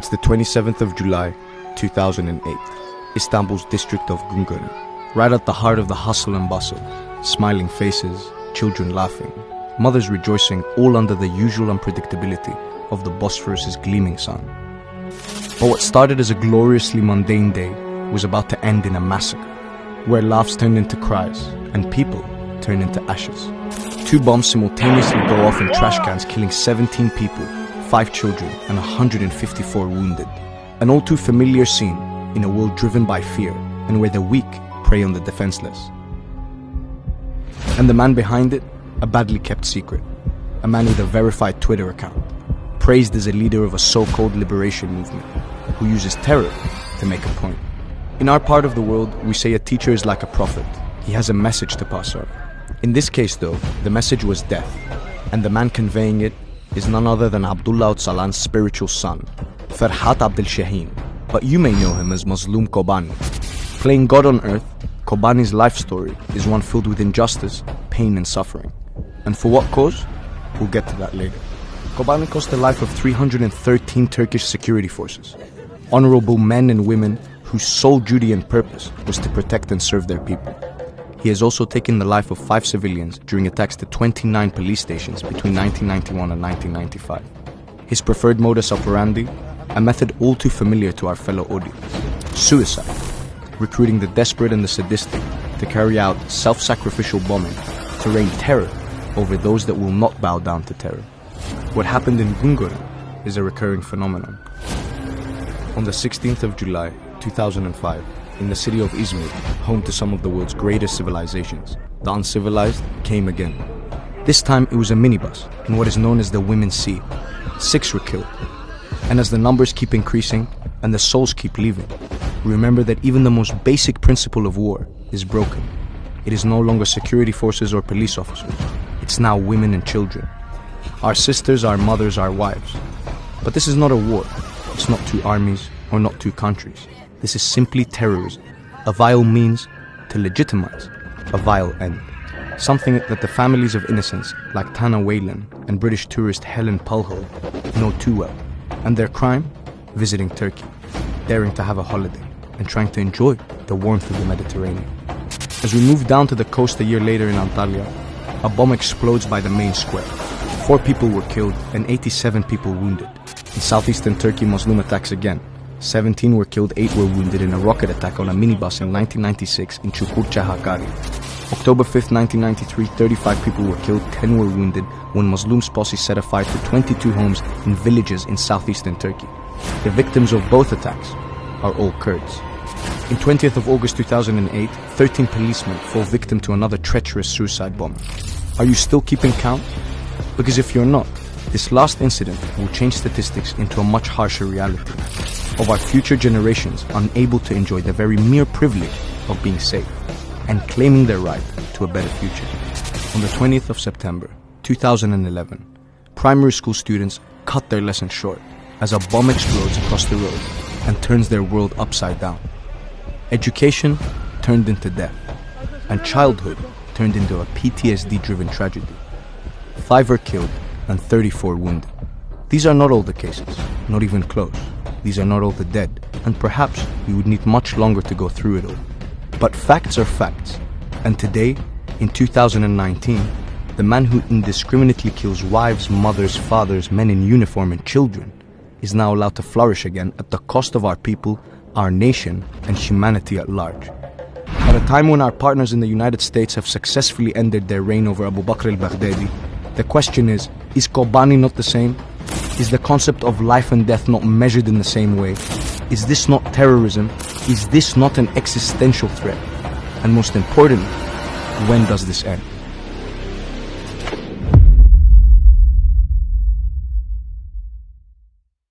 It's the 27th of July, 2008, Istanbul's district of Güngören, right at the heart of the hustle and bustle. Smiling faces, children laughing, mothers rejoicing, all under the usual unpredictability of the Bosphorus's gleaming sun. But what started as a gloriously mundane day was about to end in a massacre, where laughs turned into cries and people turned into ashes. 2 bombs simultaneously go off in trash cans, killing 17 people, 5 children, and 154 wounded. An all too familiar scene in a world driven by fear and where the weak prey on the defenseless. And the man behind it, a badly kept secret. A man with a verified Twitter account, praised as a leader of a so-called liberation movement, who uses terror to make a point. In our part of the world, we say a teacher is like a prophet. He has a message to pass on. In this case though, the message was death, and the man conveying it is none other than Abdullah Öcalan's spiritual son, Ferhat Abdelshaheen, but you may know him as Mazlum Kobani. Playing God on earth, Kobani's life story is one filled with injustice, pain and suffering. And for what cause? We'll get to that later. Kobani cost the life of 313 Turkish security forces, honorable men and women whose sole duty and purpose was to protect and serve their people. He has also taken the life of 5 civilians during attacks to 29 police stations between 1991 and 1995. His preferred modus operandi, a method all too familiar to our fellow audience: suicide, recruiting the desperate and the sadistic to carry out self-sacrificial bombing to rain terror over those that will not bow down to terror. What happened in Güngören is a recurring phenomenon. On the 16th of July, 2005, in the city of Izmir, home to some of the world's greatest civilizations, the uncivilized came again. This time it was a minibus in what is known as the Women's Sea. 6 were killed. And as the numbers keep increasing and the souls keep leaving, remember that even the most basic principle of war is broken. It is no longer security forces or police officers. It's now women and children. Our sisters, our mothers, our wives. But this is not a war. It's not 2 armies or not 2 countries. This is simply terrorism, a vile means to legitimize a vile end. Something that the families of innocents like Tana Whalen and British tourist Helen Pulhole know too well. And their crime? Visiting Turkey, daring to have a holiday and trying to enjoy the warmth of the Mediterranean. As we move down to the coast a year later in Antalya, a bomb explodes by the main square. 4 people were killed and 87 people wounded. In southeastern Turkey, Muslim attacks again. 17 were killed, 8 were wounded in a rocket attack on a minibus in 1996 in Çukurca, Hakkari. October 5th, 1993, 35 people were killed, 10 were wounded when Muslims posse set a fire to 22 homes in villages in southeastern Turkey. The victims of both attacks are all Kurds. In 20th of August 2008, 13 policemen fall victim to another treacherous suicide bomber. Are you still keeping count? Because if you're not, this last incident will change statistics into a much harsher reality of our future generations unable to enjoy the very mere privilege of being safe and claiming their right to a better future. On the 20th of September 2011, primary school students cut their lesson short as a bomb explodes across the road and turns their world upside down. Education turned into death, and childhood turned into a PTSD-driven tragedy. 5 were killed and 34 wounded. These are not all the cases, not even close. These are not all the dead, and perhaps we would need much longer to go through it all. But facts are facts, and today, in 2019, the man who indiscriminately kills wives, mothers, fathers, men in uniform and children is now allowed to flourish again at the cost of our people, our nation, and humanity at large. At a time when our partners in the United States have successfully ended their reign over Abu Bakr al-Baghdadi, the question is Kobani not the same? Is the concept of life and death not measured in the same way? Is this not terrorism? Is this not an existential threat? And most importantly, when does this end?